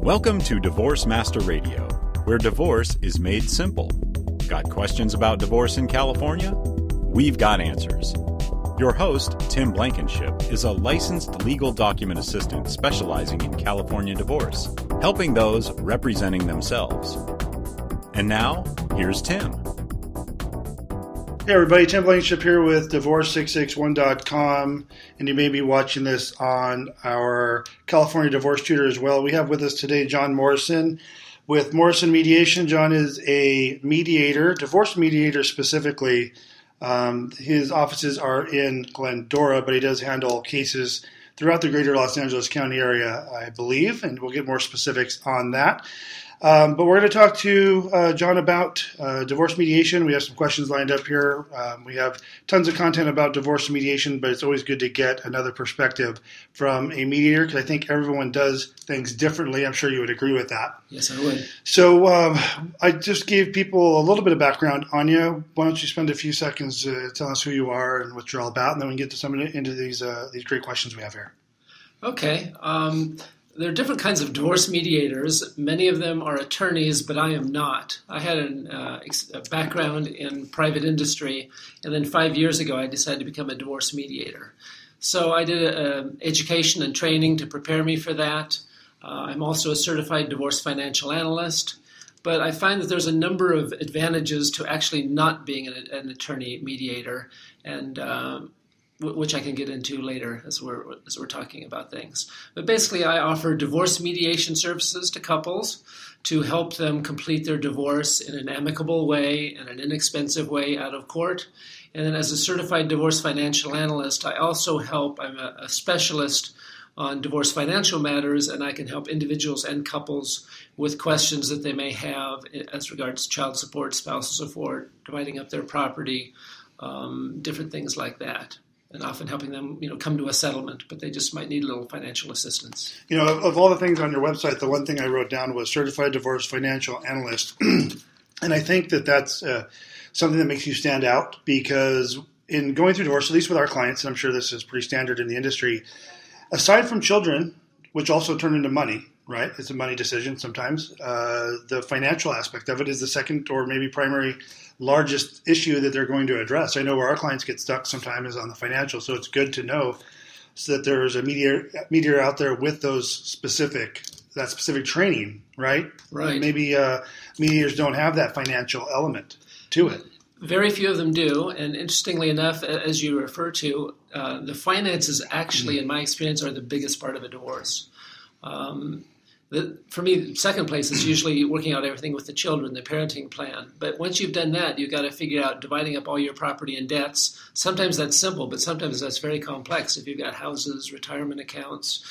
Welcome to Divorce Master Radio, where divorce is made simple. Got questions about divorce in California? We've got answers. Your host, Tim Blankenship, is a licensed legal document assistant specializing in California divorce, helping those representing themselves. And now, here's Tim. Hey everybody, Tim Blankenship here with Divorce661.com, and you may be watching this on our California Divorce Tutor as well. We have with us today John Morrison with Morrison Mediation. John is a mediator, divorce mediator specifically. His offices are in Glendora, but he does handle cases throughout the greater Los Angeles County area, I believe, and we'll get more specifics on that. But we're going to talk to John about divorce mediation. We have some questions lined up here. We have tons of content about divorce mediation, but it's always good to get another perspective from a mediator because I think everyone does things differently. I'm sure you would agree with that. Yes, I would. So I just gave people a little bit of background on you. Why don't you spend a few seconds telling us who you are and what you're all about, and then we can get to into these great questions we have here. Okay. There are different kinds of divorce mediators. Many of them are attorneys, but I am not. I had a background in private industry, and then 5 years ago I decided to become a divorce mediator. So I did education and training to prepare me for that. I'm also a certified divorce financial analyst, but I find that there's a number of advantages to actually not being an attorney mediator, and which I can get into later as we're talking about things. But basically, I offer divorce mediation services to couples to help them complete their divorce in an amicable way and an inexpensive way out of court. And then as a certified divorce financial analyst, I also help. I'm a specialist on divorce financial matters, and I can help individuals and couples with questions that they may have as regards child support, spousal support, dividing up their property, different things like that. And often helping them, come to a settlement, but they just might need a little financial assistance. Of all the things on your website, the one thing I wrote down was certified divorce financial analyst. And I think that that's something that makes you stand out because in going through divorce, at least with our clients, and I'm sure this is pretty standard in the industry, aside from children, which also turn into money, right? It's a money decision sometimes. The financial aspect of it is the second or maybe primary largest issue that they're going to address. I know where our clients get stuck sometimes is on the financial, so it's good to know so that there's a mediator out there with that specific training, right? Right. Maybe mediators don't have that financial element to it. Very few of them do, and interestingly enough, as you refer to, the finances actually, in my experience, are the biggest part of a divorce. For me, second place is usually working out everything with the children, the parenting plan. But once you've done that, you've got to figure out dividing up all your property and debts. Sometimes that's simple, but sometimes that's very complex if you've got houses, retirement accounts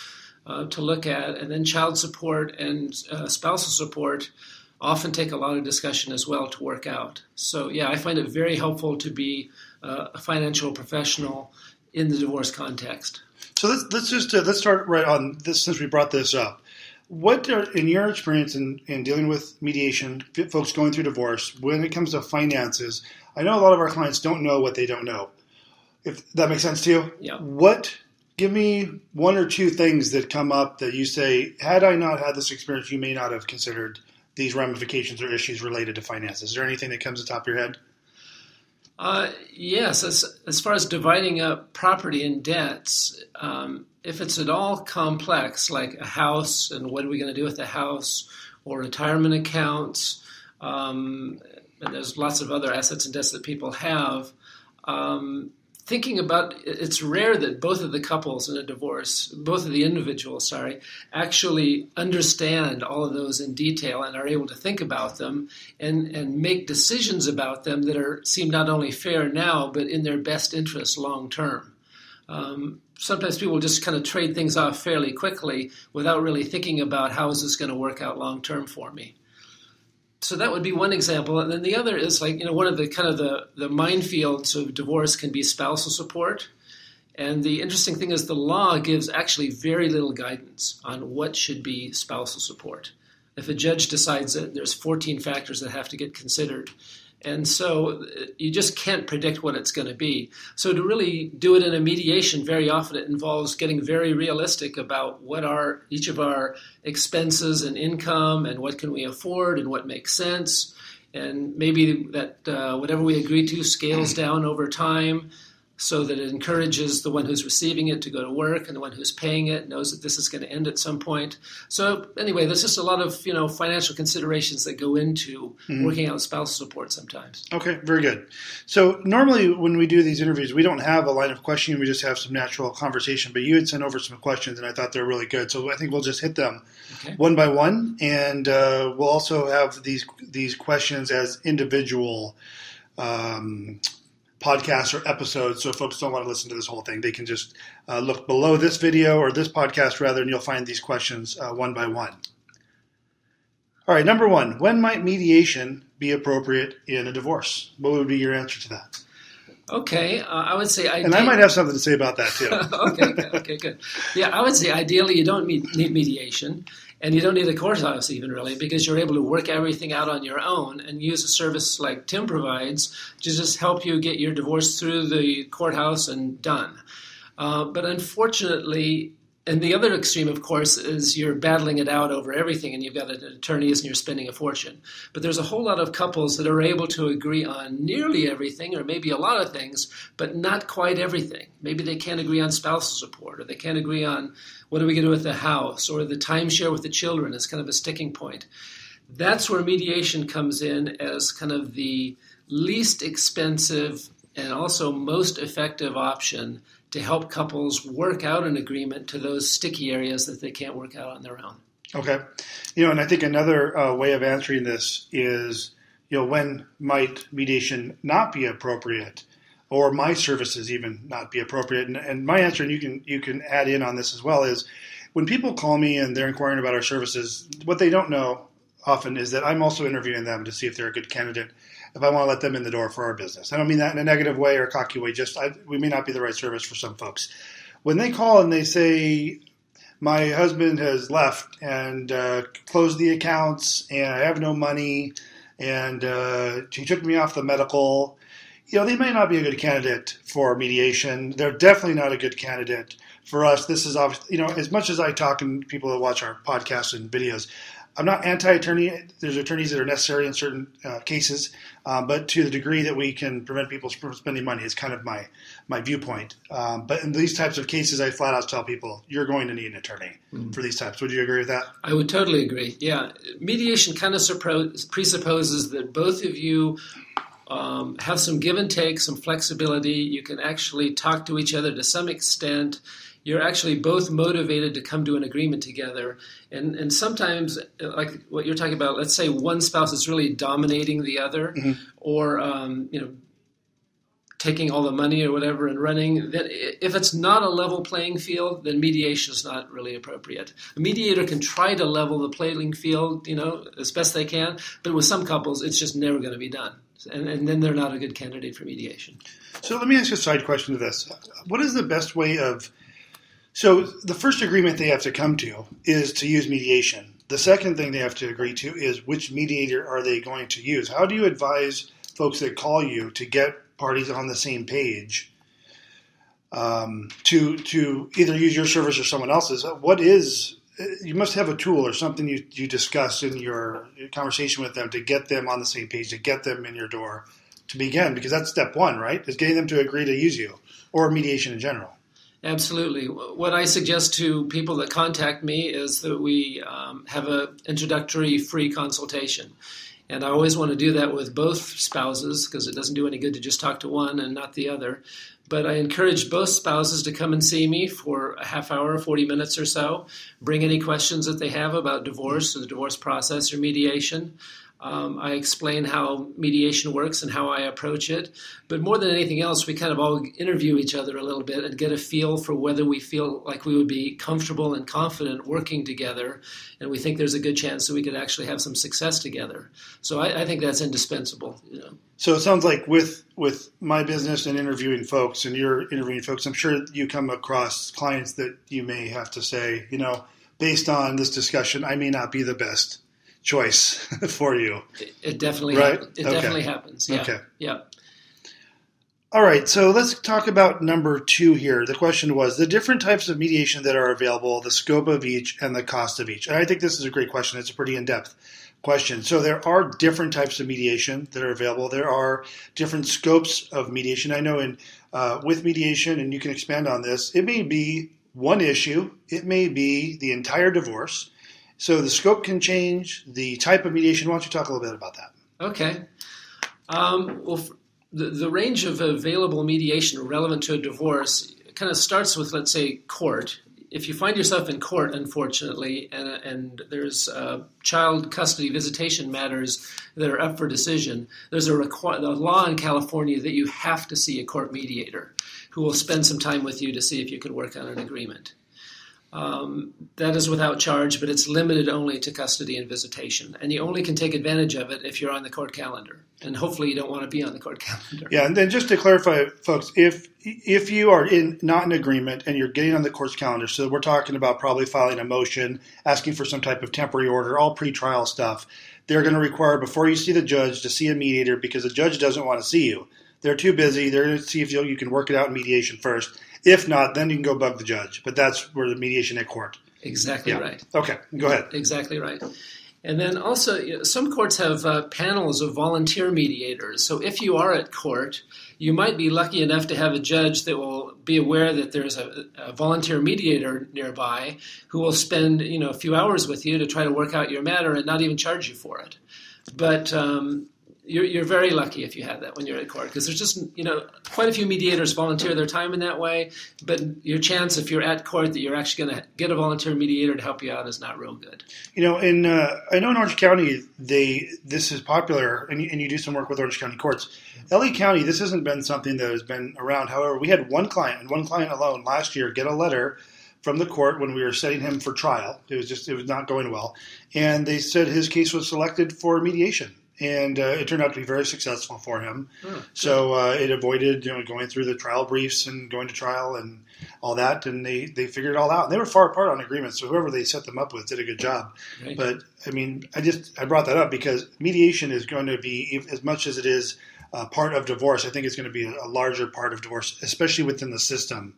to look at. And then child support and spousal support often take a lot of discussion as well to work out. So, yeah, I find it very helpful to be a financial professional in the divorce context. So let's start right on this since we brought this up. What are, in your experience in dealing with mediation, folks going through divorce, when it comes to finances, I know a lot of our clients don't know what they don't know. If that makes sense to you? Yeah. Give me one or two things that come up that you say, had I not had this experience, you may not have considered these ramifications or issues related to finances. Is there anything that comes to the top of your head? Yes. As far as dividing up property and debts, if it's at all complex, like a house and what are we going to do with the house, or retirement accounts, and there's lots of other assets and debts that people have, thinking about it's rare that both of the couples in a divorce, both of the individuals, actually understand all of those in detail and are able to think about them and make decisions about them that seem not only fair now, but in their best interest long term. Sometimes people just kind of trade things off fairly quickly without really thinking about how is this going to work out long term for me. So that would be one example. And then the other is one of the kind of the minefields of divorce can be spousal support. And the interesting thing is the law gives actually very little guidance on what should be spousal support. If a judge decides that there's 14 factors that have to get considered, And so you just can't predict what it's going to be. So to really do it in a mediation, very often it involves getting very realistic about what are each of our expenses and income and what can we afford and what makes sense. And maybe that whatever we agree to scales down over time so that it encourages the one who's receiving it to go to work, and the one who's paying it knows that this is going to end at some point. So anyway, there's just a lot of financial considerations that go into working out spousal support sometimes. Okay, very good. So normally when we do these interviews, we don't have a line of questioning. We just have some natural conversation. But you had sent over some questions, and I thought they're really good. So I think we'll just hit them one by one, and we'll also have these questions as individual podcasts or episodes. So if folks don't want to listen to this whole thing, they can just look below this video or this podcast rather, and you'll find these questions one by one. All right, number one, when might mediation be appropriate in a divorce? What would be your answer to that? Okay, I would say and I might have something to say about that too. Okay, good. Yeah, I would say ideally you don't need mediation. And you don't need a courthouse even really, because you're able to work everything out on your own and use a service like Tim provides to just help you get your divorce through the courthouse and done. But unfortunately, and the other extreme, of course, is you're battling it out over everything and you've got attorneys and you're spending a fortune. But there's a whole lot of couples that are able to agree on nearly everything, or maybe a lot of things, but not quite everything. Maybe they can't agree on spousal support, or they can't agree on what are we going to do with the house, or the timeshare with the children is kind of a sticking point. That's where mediation comes in as kind of the least expensive and also most effective option to help couples work out an agreement to those sticky areas that they can't work out on their own. Okay. And I think another way of answering this is, when might mediation not be appropriate, or my services even not be appropriate? And my answer, and you can add in on this as well, is when people call me and they're inquiring about our services, what they don't know often is that I'm also interviewing them to see if they're a good candidate, if I want to let them in the door for our business. I don't mean that in a negative way or a cocky way, we may not be the right service for some folks. When they call and they say, my husband has left and closed the accounts and I have no money and he took me off the medical, they may not be a good candidate for mediation. They're definitely not a good candidate for us. This is obviously, as much as I talk and people that watch our podcasts and videos, I'm not anti-attorney. There's attorneys that are necessary in certain cases, but to the degree that we can prevent people from spending money is kind of my viewpoint. But in these types of cases, I flat out tell people, you're going to need an attorney for these types. Would you agree with that? I would totally agree. Yeah. Mediation kind of presupposes that both of you have some give and take, some flexibility. You can actually talk to each other to some extent. You're actually both motivated to come to an agreement together. And sometimes, like what you're talking about, let's say one spouse is really dominating the other, or taking all the money or whatever and running. Then if it's not a level playing field, then mediation is not really appropriate. A mediator can try to level the playing field, as best they can, but with some couples, it's just never going to be done. And then they're not a good candidate for mediation. So let me ask you a side question to this. What is the best way of... So the first agreement they have to come to is to use mediation. The second thing they have to agree to is which mediator are they going to use. How do you advise folks that call you to get parties on the same page to either use your service or someone else's? You must have a tool or something you discuss in your conversation with them to get them on the same page, to get them in your door to begin, because that's step one, right? Is getting them to agree to use you or mediation in general. Absolutely. What I suggest to people that contact me is that we have an introductory free consultation. And I always want to do that with both spouses because it doesn't do any good to just talk to one and not the other. But I encourage both spouses to come and see me for a half hour, 40 minutes or so. Bring any questions that they have about divorce or the divorce process or mediation. I explain how mediation works and how I approach it. But more than anything else, we kind of all interview each other a little bit and get a feel for whether we feel like we would be comfortable and confident working together. And we think there's a good chance that we could actually have some success together. So I think that's indispensable. So it sounds like with my business and interviewing folks, and you're interviewing folks, I'm sure you come across clients that you may have to say, based on this discussion, I may not be the best choice for you. It definitely right? happens. It definitely happens. Yeah. Okay. Yeah. All right, so let's talk about number 2 here. The question was the different types of mediation that are available, the scope of each, and the cost of each. And I think this is a great question. It's a pretty in-depth question. So there are different types of mediation that are available. There are different scopes of mediation. I know with mediation, and you can expand on this, it may be one issue. It may be the entire divorce. So the scope can change, the type of mediation. Why don't you talk a little bit about that? Okay. The range of available mediation relevant to a divorce kind of starts with, let's say, court. If you find yourself in court, unfortunately, and there's child custody visitation matters that are up for decision, there's a law in California that you have to see a court mediator who will spend some time with you to see if you can work on an agreement. That is without charge, but it's limited only to custody and visitation. And you only can take advantage of it if you're on the court calendar. And hopefully you don't want to be on the court calendar. Yeah, and then just to clarify, folks, if you are not in agreement and you're getting on the court's calendar, so we're talking about probably filing a motion, asking for some type of temporary order, all pretrial stuff, they're going to require, before you see the judge, to see a mediator because the judge doesn't want to see you. They're too busy. They're going to see if you can work it out in mediation first. If not, then you can go bug the judge. But that's where the mediation at court. Exactly right. Okay, go ahead. Exactly right. And then also, some courts have panels of volunteer mediators. So if you are at court, you might be lucky enough to have a judge that will be aware that there's a volunteer mediator nearby who will spend a few hours with you to try to work out your matter and not even charge you for it. But you're very lucky if you have that when you're at court, because there's just quite a few mediators volunteer their time in that way. But your chance, if you're at court, that you're actually going to get a volunteer mediator to help you out is not real good. I know in Orange County this is popular, and you do some work with Orange County courts. LA County, this hasn't been something that has been around. However, we had one client alone last year get a letter from the court when we were setting him for trial. It was not going well, and they said his case was selected for mediation. And it turned out to be very successful for him. So it avoided going through the trial briefs and going to trial and all that. And they figured it all out. And they were far apart on agreements. So whoever they set them up with did a good job. Right. But, I brought that up because mediation is going to be, as much as it is part of divorce, I think it's going to be a larger part of divorce, especially within the system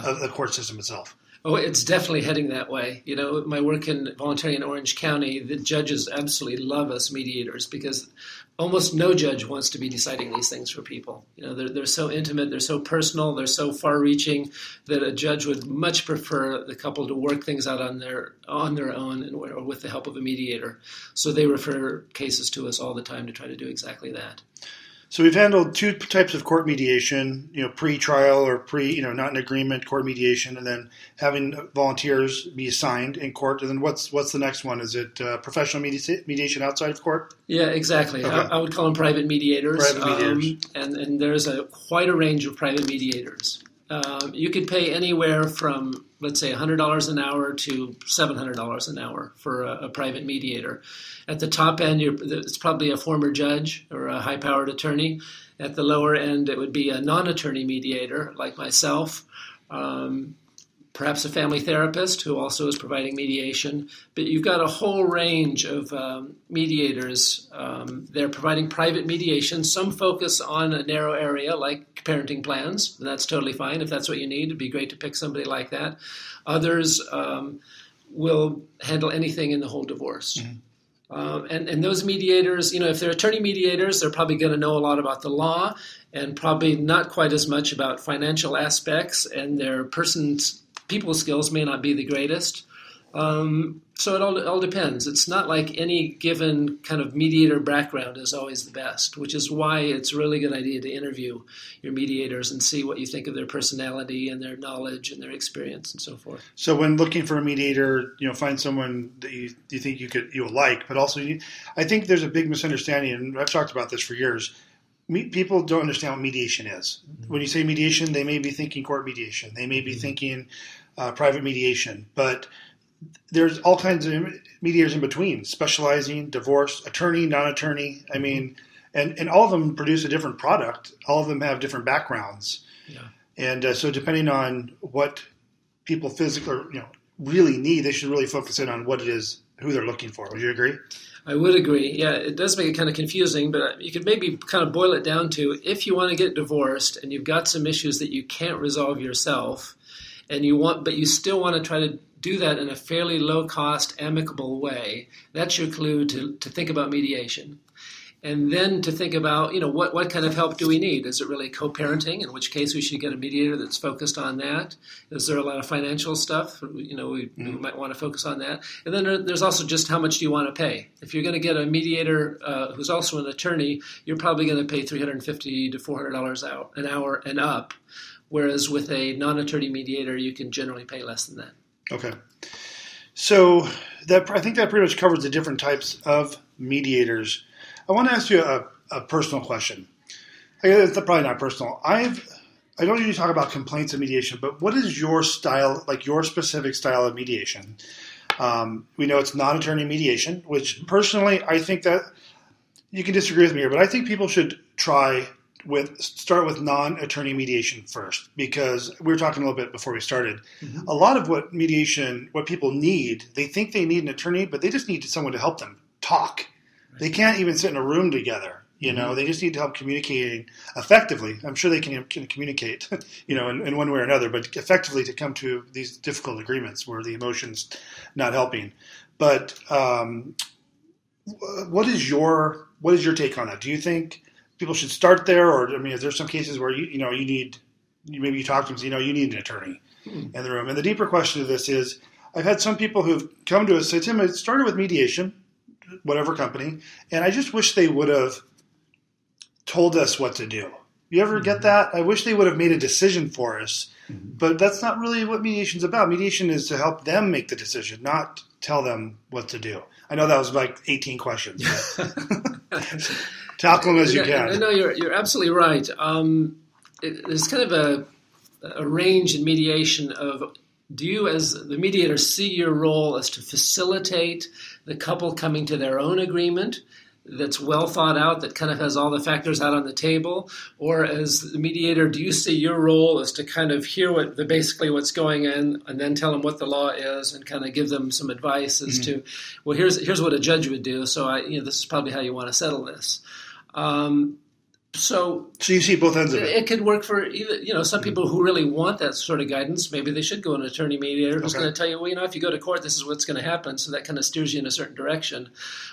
of the court system itself. Oh, it's definitely heading that way. My work in volunteering in Orange County, the judges absolutely love us mediators because almost no judge wants to be deciding these things for people. They're so intimate, they're so personal, they're so far-reaching that a judge would much prefer the couple to work things out on their own or with the help of a mediator. So they refer cases to us all the time to try to do exactly that. So we've handled 2 types of court mediation, pre-trial or not in agreement court mediation, and then having volunteers be assigned in court. And then what's the next one? Is it professional mediation outside of court? Yeah, exactly. Okay. I would call them private mediators. And there's quite a range of private mediators. You could pay anywhere from, let's say, $100 an hour to $700 an hour for a private mediator. At the top end, it's probably a former judge or a high-powered attorney. At the lower end, it would be a non-attorney mediator like myself, perhaps a family therapist who also is providing mediation. But you've got a whole range of mediators. They're providing private mediation. Some focus on a narrow area like parenting plans. That's totally fine. If that's what you need, it'd be great to pick somebody like that. Others will handle anything in the whole divorce. Mm-hmm. And those mediators, if they're attorney mediators, they're probably going to know a lot about the law and probably not quite as much about financial aspects, and their people skills may not be the greatest. So it all depends. It's not like any given kind of mediator background is always the best, which is why it's a really good idea to interview your mediators and see what you think of their personality and their knowledge and their experience and so forth. So when looking for a mediator, find someone that you think you'll like, but also I think there's a big misunderstanding, and I've talked about this for years. People don't understand what mediation is. Mm-hmm. When you say mediation, they may be thinking court mediation. They may be thinking private mediation, but there's all kinds of mediators in between, specializing, divorce, attorney, non-attorney. And all of them produce a different product. All of them have different backgrounds. Yeah. And so depending on what people physically really need, they should really focus in on what it is who they're looking for. Would you agree? I would agree. Yeah, it does make it kind of confusing, but you could maybe kind of boil it down to if you want to get divorced and you've got some issues that you can't resolve yourself, but you still want to try to do that in a fairly low-cost, amicable way, that's your clue to think about mediation. And then to think about, what kind of help do we need? Is it really co-parenting, in which case we should get a mediator that's focused on that? Is there a lot of financial stuff? We might want to focus on that. And then there's also just how much do you want to pay? If you're going to get a mediator who's also an attorney, you're probably going to pay $350 to $400 an hour and up, whereas with a non-attorney mediator, you can generally pay less than that. Okay. So I think that pretty much covers the different types of mediators. I want to ask you a personal question. It's probably not personal. I don't usually talk about complaints of mediation, but what is your style, like your specific style of mediation? We know it's non-attorney mediation, which personally I think that you can disagree with me here, but I think people should start with non-attorney mediation first, because we were talking a little bit before we started. Mm-hmm. A lot of what people need, they think they need an attorney, but they just need someone to help them talk. They can't even sit in a room together, Mm-hmm. They just need help communicating effectively. I'm sure they can communicate, in one way or another, but effectively to come to these difficult agreements where the emotion's not helping. But what is your take on that? Do you think people should start there, or is there some cases where you talk to them, you need an attorney in the room? And the deeper question of this is, I've had some people who've come to us say, Tim, it started with mediation, whatever company, and I just wish they would have told us what to do. You ever get that? I wish they would have made a decision for us, but that's not really what mediation's about. Mediation is to help them make the decision, not tell them what to do. I know that was like 18 questions, but tackle them as you can. No, you're absolutely right. There's kind of a range in mediation of, do you as the mediator see your role as to facilitate the couple coming to their own agreement that's well thought out, that kind of has all the factors out on the table? Or as the mediator, do you see your role as to kind of hear basically what's going on and then tell them what the law is and kind of give them some advice as to, well, here's what a judge would do, so this is probably how you want to settle this. So you see both ends of it. It could work for either, some people who really want that sort of guidance. Maybe they should go an attorney mediator who's going to tell you, if you go to court, this is what's going to happen. So that kind of steers you in a certain direction.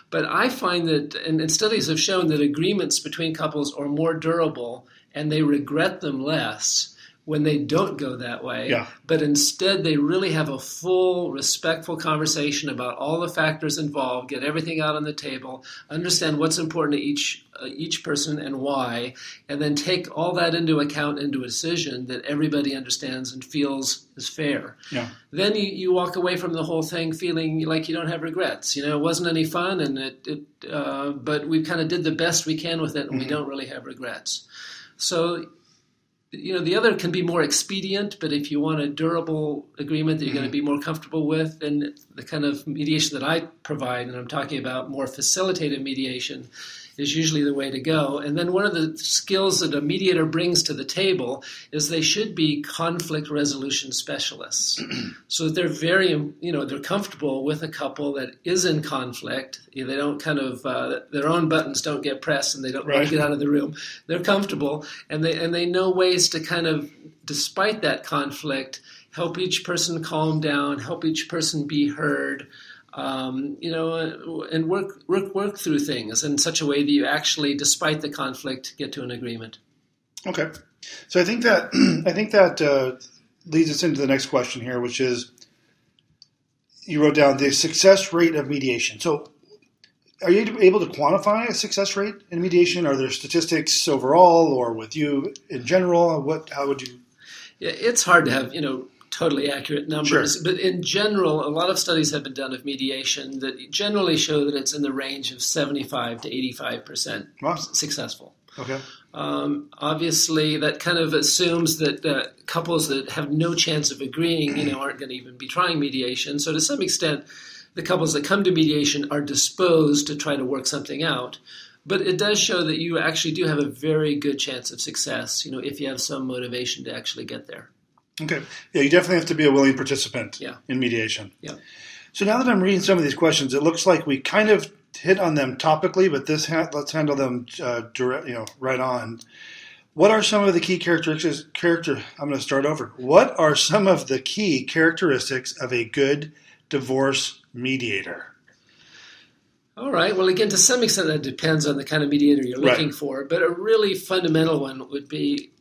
But I find that, and studies have shown that agreements between couples are more durable and they regret them less when they don't go that way, but instead they really have a full, respectful conversation about all the factors involved, get everything out on the table, understand what's important to each person and why, and then take all that into account into a decision that everybody understands and feels is fair. Yeah. Then you walk away from the whole thing feeling like you don't have regrets. It wasn't any fun, and but we kind of did the best we can with it, and we don't really have regrets. So, the other can be more expedient, but if you want a durable agreement that you're going to be more comfortable with, then the kind of mediation that I provide, and I'm talking about more facilitated mediation, is usually the way to go. And then one of the skills that a mediator brings to the table is they should be conflict resolution specialists. So that they're very, they're comfortable with a couple that is in conflict. They don't kind of, their own buttons don't get pressed and they don't want to get out of the room. They're comfortable and they know ways to kind of, despite that conflict, help each person calm down, help each person be heard, and work through things in such a way that you actually, despite the conflict, get to an agreement. Okay, so I think that leads us into the next question here, which is you wrote down the success rate of mediation. So, are you able to quantify a success rate in mediation? Are there statistics overall, or with you in general? How would you? Yeah, it's hard to have totally accurate numbers. Sure. But in general, a lot of studies have been done of mediation that generally show that it's in the range of 75 to 85% successful. Okay. Obviously, that kind of assumes that couples that have no chance of agreeing, aren't going to even be trying mediation. So to some extent, the couples that come to mediation are disposed to try to work something out. But it does show that you actually do have a very good chance of success, if you have some motivation to actually get there. Okay. Yeah, you definitely have to be a willing participant in mediation. Yeah. So now that I'm reading some of these questions, it looks like we kind of hit on them topically, but let's handle them right on. What are some of the key characteristics? I'm going to start over. What are some of the key characteristics of a good divorce mediator? All right. Well, again, to some extent, that depends on the kind of mediator you're looking for. But a really fundamental one would be,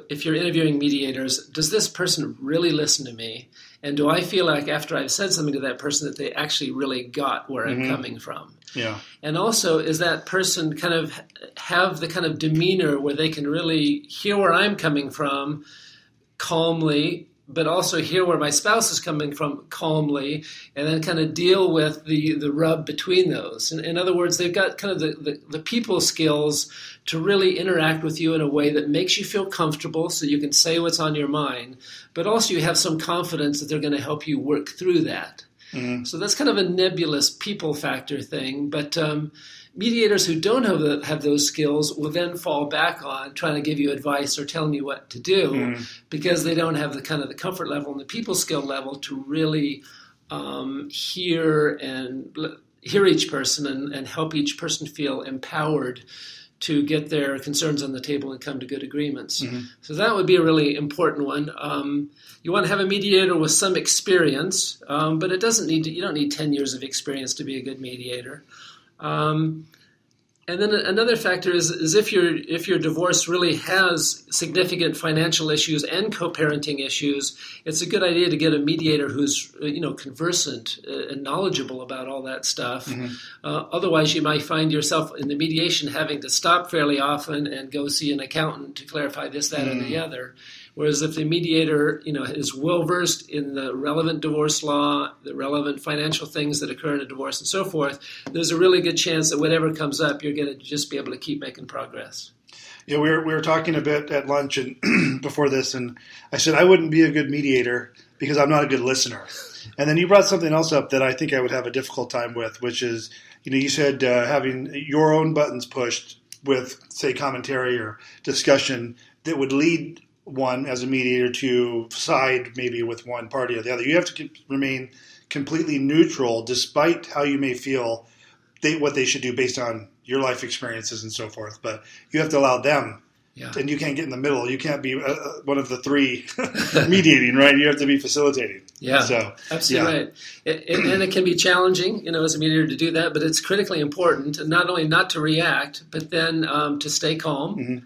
if you're interviewing mediators, does this person really listen to me? And do I feel like after I've said something to that person that they actually really got where I'm coming from? Yeah. And also, is that person kind of have the kind of demeanor where they can really hear where I'm coming from calmly, but also hear where my spouse is coming from calmly, and then kind of deal with the rub between those. In other words, they've got kind of the people skills to really interact with you in a way that makes you feel comfortable so you can say what's on your mind, but also you have some confidence that they're going to help you work through that. Mm-hmm. So that's kind of a nebulous people factor thing, but mediators who don't have those skills will then fall back on trying to give you advice or telling you what to do because they don't have the kind of the comfort level and the people skill level to really hear each person and help each person feel empowered to get their concerns on the table and come to good agreements. Mm-hmm. So that would be a really important one. You want to have a mediator with some experience, but you don't need 10 years of experience to be a good mediator. And then another factor is if your divorce really has significant financial issues and co-parenting issues, it's a good idea to get a mediator who's conversant and knowledgeable about all that stuff. Mm-hmm. Otherwise, you might find yourself in the mediation having to stop fairly often and go see an accountant to clarify this, that, or the other. Whereas if the mediator, is well-versed in the relevant divorce law, the relevant financial things that occur in a divorce and so forth, there's a really good chance that whatever comes up, you're going to just be able to keep making progress. Yeah, we were talking a bit at lunch and before this, and I said I wouldn't be a good mediator because I'm not a good listener. And then you brought something else up that I think I would have a difficult time with, which is, you said having your own buttons pushed with, say, commentary or discussion that would lead one as a mediator to side maybe with one party or the other. You have to remain completely neutral despite how you may feel what they should do based on your life experiences and so forth. But you have to allow them, and you can't get in the middle. You can't be one of the three mediating, right? You have to be facilitating. Yeah, so, absolutely right. And it can be challenging, as a mediator to do that, but it's critically important not only not to react, but then to stay calm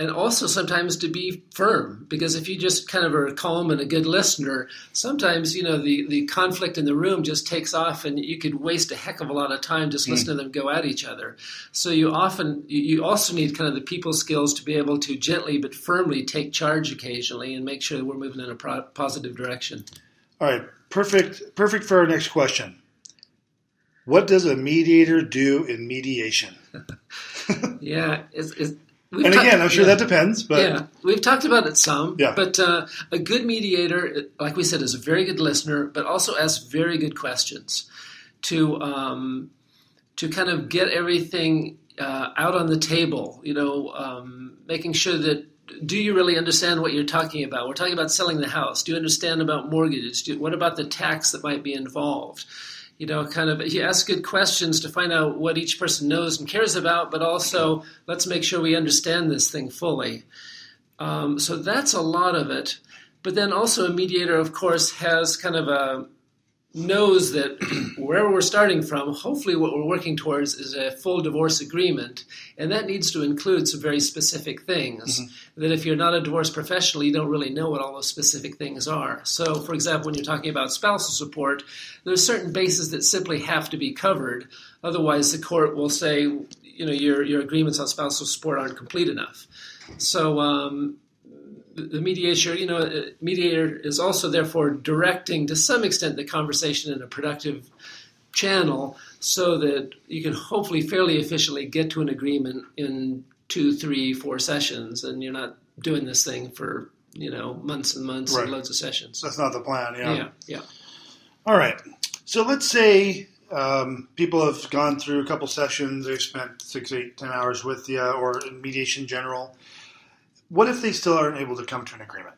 and also sometimes to be firm, because if you just kind of are calm and a good listener, sometimes, the conflict in the room just takes off and you could waste a heck of a lot of time just listening to them go at each other. So you also need kind of the people skills to be able to gently but firmly take charge occasionally and make sure that we're moving in a positive direction. All right. Perfect for our next question. What does a mediator do in mediation? Yeah. I'm sure that depends. But yeah, we've talked about it some. Yeah. But a good mediator, like we said, is a very good listener, but also asks very good questions to kind of get everything out on the table. Making sure that, do you really understand what you're talking about? We're talking about selling the house. Do you understand about mortgages? What about the tax that might be involved? You ask good questions to find out what each person knows and cares about, but also let's make sure we understand this thing fully. So that's a lot of it. But then also a mediator, of course, has kind of knows that wherever we're starting from, hopefully what we're working towards is a full divorce agreement, and that needs to include some very specific things that if you're not a divorce professional, you don't really know what all those specific things are. So, for example, when you're talking about spousal support, there's certain bases that simply have to be covered. Otherwise, the court will say, your agreements on spousal support aren't complete enough. So, the mediator is also therefore directing to some extent the conversation in a productive channel so that you can hopefully fairly efficiently get to an agreement in 2, 3, 4 sessions, and you're not doing this thing for months and months and loads of sessions. That's not the plan. Yeah. All right. So let's say people have gone through a couple sessions. They've spent 6, 8, 10 hours with you, or in mediation in general. What if they still aren't able to come to an agreement?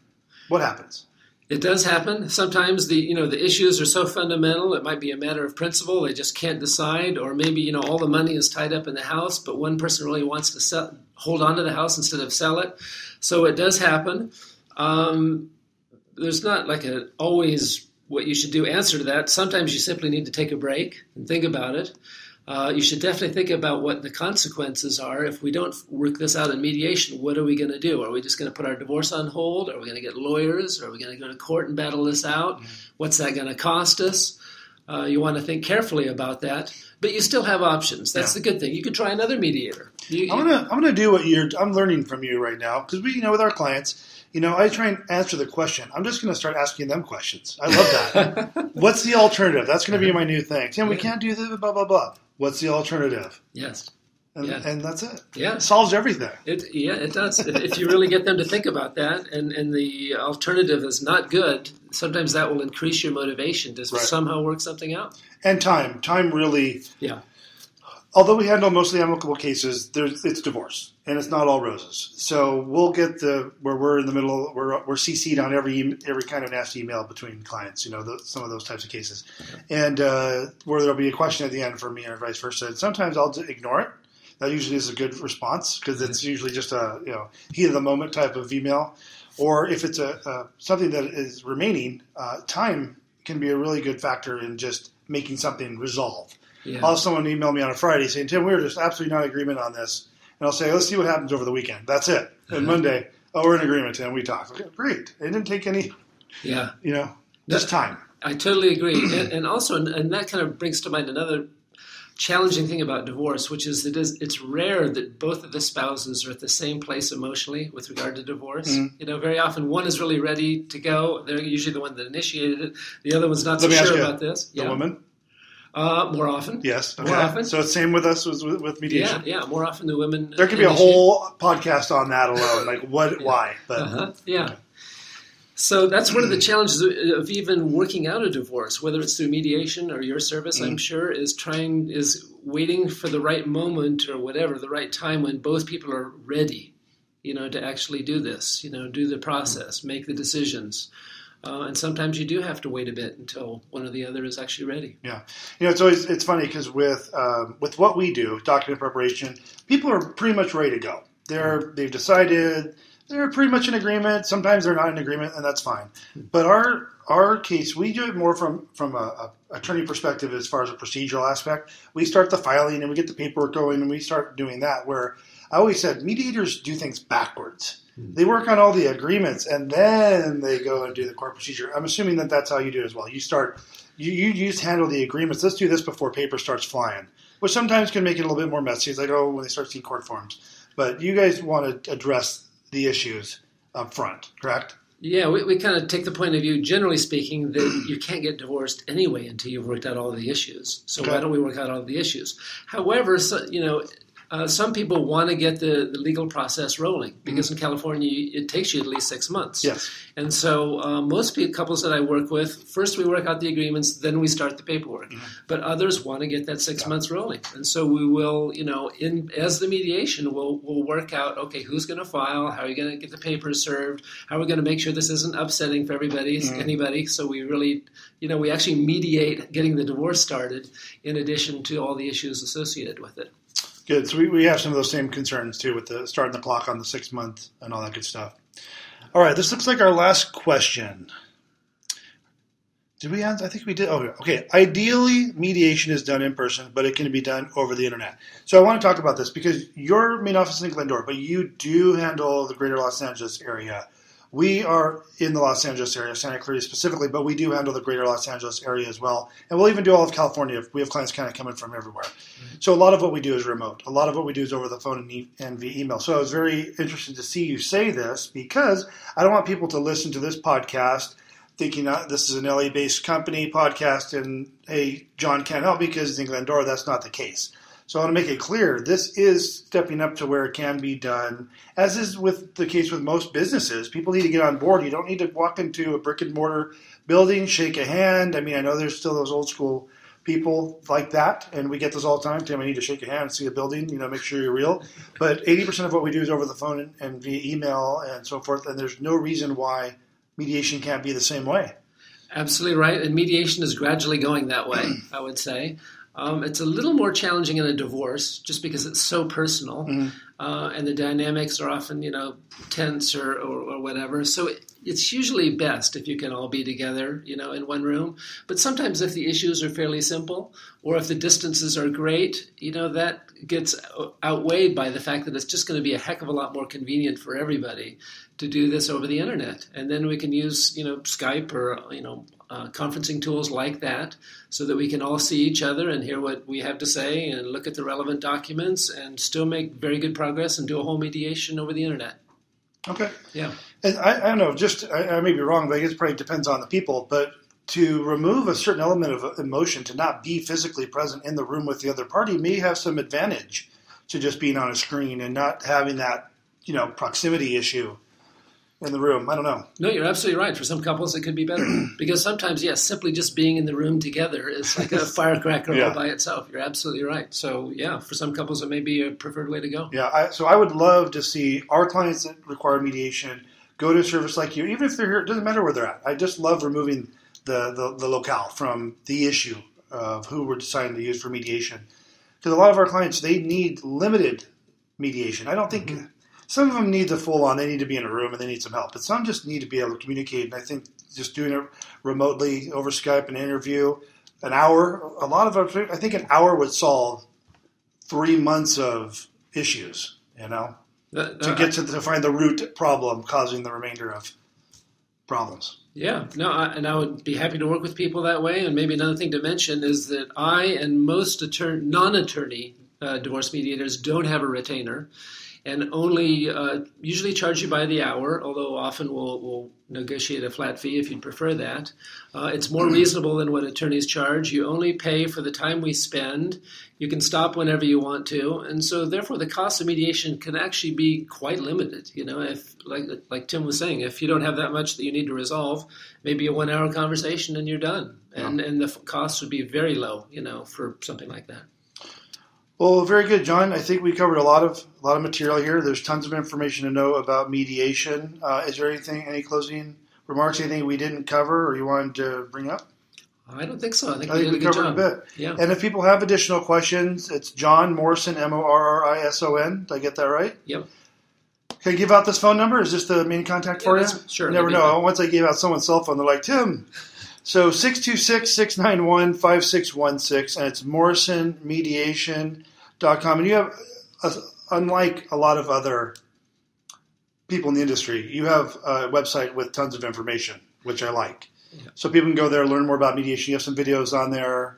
What happens? It does happen. Sometimes the issues are so fundamental, it might be a matter of principle. They just can't decide, or maybe, all the money is tied up in the house, but one person really wants to hold on to the house instead of sell it. So it does happen. There's not like always what you should do answer to that. Sometimes you simply need to take a break and think about it. You should definitely think about what the consequences are. If we don't work this out in mediation, what are we going to do? Are we just going to put our divorce on hold? Are we going to get lawyers? Are we going to go to court and battle this out? Mm-hmm. What's that going to cost us? You want to think carefully about that, but you still have options. That's the good thing. You could try another mediator. I'm gonna do what I'm learning from you right now, because we, with our clients, I try and answer the question. I'm just going to start asking them questions. I love that. What's the alternative? That's going to be my new thing. Tim, we can't do this, blah, blah, blah. What's the alternative? Yes. And that's it. Yeah. It solves everything. It does. If you really get them to think about that, and the alternative is not good, sometimes that will increase your motivation to somehow work something out. And time. Time really... Yeah. Although we handle mostly amicable cases, it's divorce, and it's not all roses. So we'll get where we're in the middle, we're CC'd on every kind of nasty email between clients, some of those types of cases. Okay. And where there'll be a question at the end for me or vice versa. And sometimes I'll ignore it. That usually is a good response, because it's usually just a heat of the moment type of email. Or if it's something that is remaining, time can be a really good factor in just making something resolve. Yeah. I'll have someone email me on a Friday saying, Tim, we were just absolutely not in agreement on this. And I'll say, let's see what happens over the weekend. That's it. And Monday, we're in agreement, Tim. We talked. Okay, great. It didn't take any, just time. I totally agree. and also, and that kind of brings to mind another challenging thing about divorce, which is that it's rare that both of the spouses are at the same place emotionally with regard to divorce. Mm-hmm. Very often one is really ready to go. They're usually the one that initiated it. The other one's not so sure about this. The woman? More often. Yes. Okay. More often. So it's same with us with mediation. Yeah. More often the women. There could be a whole podcast on that alone. Like why? But yeah. Okay. So that's one of the challenges of even working out a divorce, whether it's through mediation or your service. I'm sure is waiting for the right moment or whatever, the right time when both people are ready, to actually do this. Do the process, make the decisions. And sometimes you do have to wait a bit until one or the other is actually ready. Yeah. It's funny because with what we do, document preparation, people are pretty much ready to go. They've decided, they're pretty much in agreement. Sometimes they're not in agreement, and that's fine. But our case, we do it more from a attorney perspective as far as a procedural aspect. We start the filing and we get the paperwork going and we start doing that, where I always said mediators do things backwards. They work on all the agreements, and then they go and do the court procedure. I'm assuming that that's how you do it as well. You just handle the agreements. Let's do this before paper starts flying, which sometimes can make it a little bit more messy. It's like, when they start seeing court forms. But you guys want to address the issues up front, correct? Yeah, we kind of take the point of view, generally speaking, that you can't get divorced anyway until you've worked out all the issues. So why don't we work out all the issues? However, some people want to get the legal process rolling because in California it takes you at least 6 months. Yes. And so most couples that I work with, first we work out the agreements, then we start the paperwork. Mm-hmm. But others want to get that 6 months rolling. And so we will, as the mediation, we'll work out, okay, who's going to file? How are you going to get the papers served? How are we going to make sure this isn't upsetting for anybody? So we really, we actually mediate getting the divorce started in addition to all the issues associated with it. Good. So we have some of those same concerns, too, with the starting the clock on the 6 month and all that good stuff. All right. This looks like our last question. Did we answer? I think we did. Oh, okay. Ideally, mediation is done in person, but it can be done over the internet. So I want to talk about this because your main office is in Glendora, but you do handle the greater Los Angeles area. We are in the Los Angeles area, Santa Clarita specifically, but we do handle the greater Los Angeles area as well. And we'll even do all of California. We have clients kind of coming from everywhere. Mm-hmm. So a lot of what we do is remote. A lot of what we do is over the phone and via email. So I was very interested to see you say this because I don't want people to listen to this podcast thinking this is an LA-based company podcast and, hey, John can't help because he's in Glendora. That's not the case. So I want to make it clear, this is stepping up to where it can be done, as is with the case with most businesses. People need to get on board. You don't need to walk into a brick-and-mortar building, shake a hand. I mean, I know there's still those old-school people like that, and we get those all the time. Tim, I need to shake a hand and see a building, make sure you're real. But 80% of what we do is over the phone and via email and so forth, and there's no reason why mediation can't be the same way. Absolutely right. And mediation is gradually going that way, I would say. It's a little more challenging in a divorce just because it's so personal, and the dynamics are often, tense or whatever. So it's usually best if you can all be together, in one room. But sometimes if the issues are fairly simple or if the distances are great, that gets outweighed by the fact that it's just going to be a heck of a lot more convenient for everybody to do this over the internet. And then we can use, Skype or, conferencing tools like that so that we can all see each other and hear what we have to say and look at the relevant documents and still make very good progress and do a whole mediation over the internet. Okay. Yeah. And I don't know, I may be wrong, but I guess it probably depends on the people, but to remove a certain element of emotion, to not be physically present in the room with the other party may have some advantage to just being on a screen and not having that, proximity issue in the room. I don't know. No, you're absolutely right. For some couples, it could be better. Because sometimes, yes, simply just being in the room together is like a firecracker all by itself. You're absolutely right. So, yeah, for some couples, it may be a preferred way to go. Yeah, so I would love to see our clients that require mediation go to a service like you, even if they're here. It doesn't matter where they're at. I just love removing the locale from the issue of who we're deciding to use for mediation. Because a lot of our clients, they need limited mediation. I don't think... Some of them need the full-on. They need to be in a room and they need some help. But some just need to be able to communicate. And I think just doing it remotely over Skype, an interview, an hour, I think an hour would solve 3 months of issues, to find the root problem causing the remainder of problems. Yeah, and I would be happy to work with people that way. And maybe another thing to mention is that I and most non-attorney divorce mediators don't have a retainer. And only usually charge you by the hour, although often we'll negotiate a flat fee if you'd prefer that. It's more reasonable than what attorneys charge. You only pay for the time we spend. You can stop whenever you want to. And so therefore the cost of mediation can actually be quite limited. If like Tim was saying, if you don't have that much that you need to resolve, maybe a 1 hour conversation and you're done. And the cost would be very low, for something like that. Well, very good, John. I think we covered a lot of material here. There's tons of information to know about mediation. Is there any closing remarks, anything we didn't cover or you wanted to bring up? I don't think so. I think we did a good covered job. A bit. Yeah. And if people have additional questions, it's John Morrison, Morrison. Did I get that right? Yep. Can I give out this phone number? Is this the main contact for you? Sure. You never know. Once I gave out someone's cell phone, they're like, Tim. So 626-691-5616, and it's morrisonmediation.com. And you have, unlike a lot of other people in the industry, you have a website with tons of information, which I like. Yeah. So people can go there, learn more about mediation. You have some videos on there.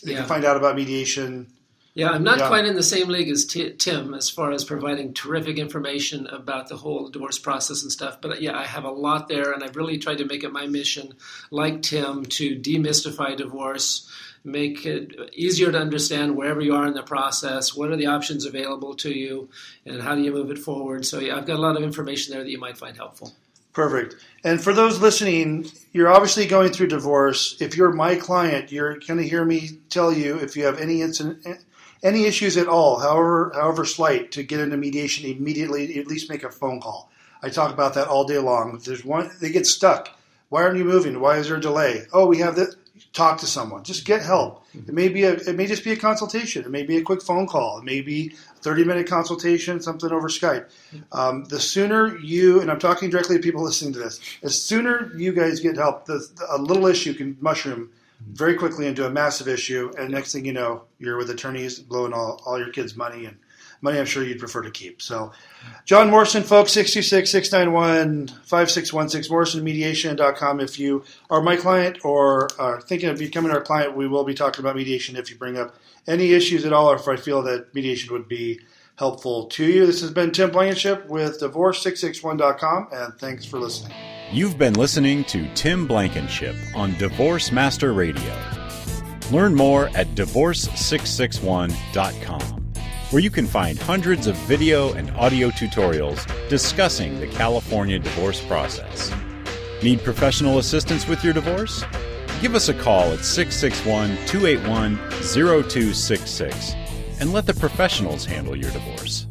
They can find out about mediation. Yeah, I'm not quite in the same league as Tim as far as providing terrific information about the whole divorce process and stuff. But I have a lot there, and I've really tried to make it my mission, like Tim, to demystify divorce, make it easier to understand wherever you are in the process, what are the options available to you, and how do you move it forward. So I've got a lot of information there that you might find helpful. Perfect. And for those listening, you're obviously going through divorce. If you're my client, you're going to hear me tell you if you have any issues at all, however slight, to get into mediation immediately, at least make a phone call. I talk about that all day long. If there's one, they get stuck. Why aren't you moving? Why is there a delay? Oh, we have that. Talk to someone. Just get help. It may just be a consultation. It may be a quick phone call. It may be a 30-minute consultation, something over Skype. The sooner you, and I'm talking directly to people listening to this, as sooner you guys get help, a little issue can mushroom very quickly into a massive issue, and next thing you know, you're with attorneys blowing all your kids' money, and money I'm sure you'd prefer to keep. So, John Morrison, folks, 626-691-5616, morrisonmediation.com. If you are my client or are thinking of becoming our client, we will be talking about mediation if you bring up any issues at all or if I feel that mediation would be helpful to you. This has been Tim Blankenship with Divorce661.com, and thanks for listening. You've been listening to Tim Blankenship on Divorce Master Radio. Learn more at Divorce661.com, where you can find hundreds of video and audio tutorials discussing the California divorce process. Need professional assistance with your divorce? Give us a call at 661-281-0266 and let the professionals handle your divorce.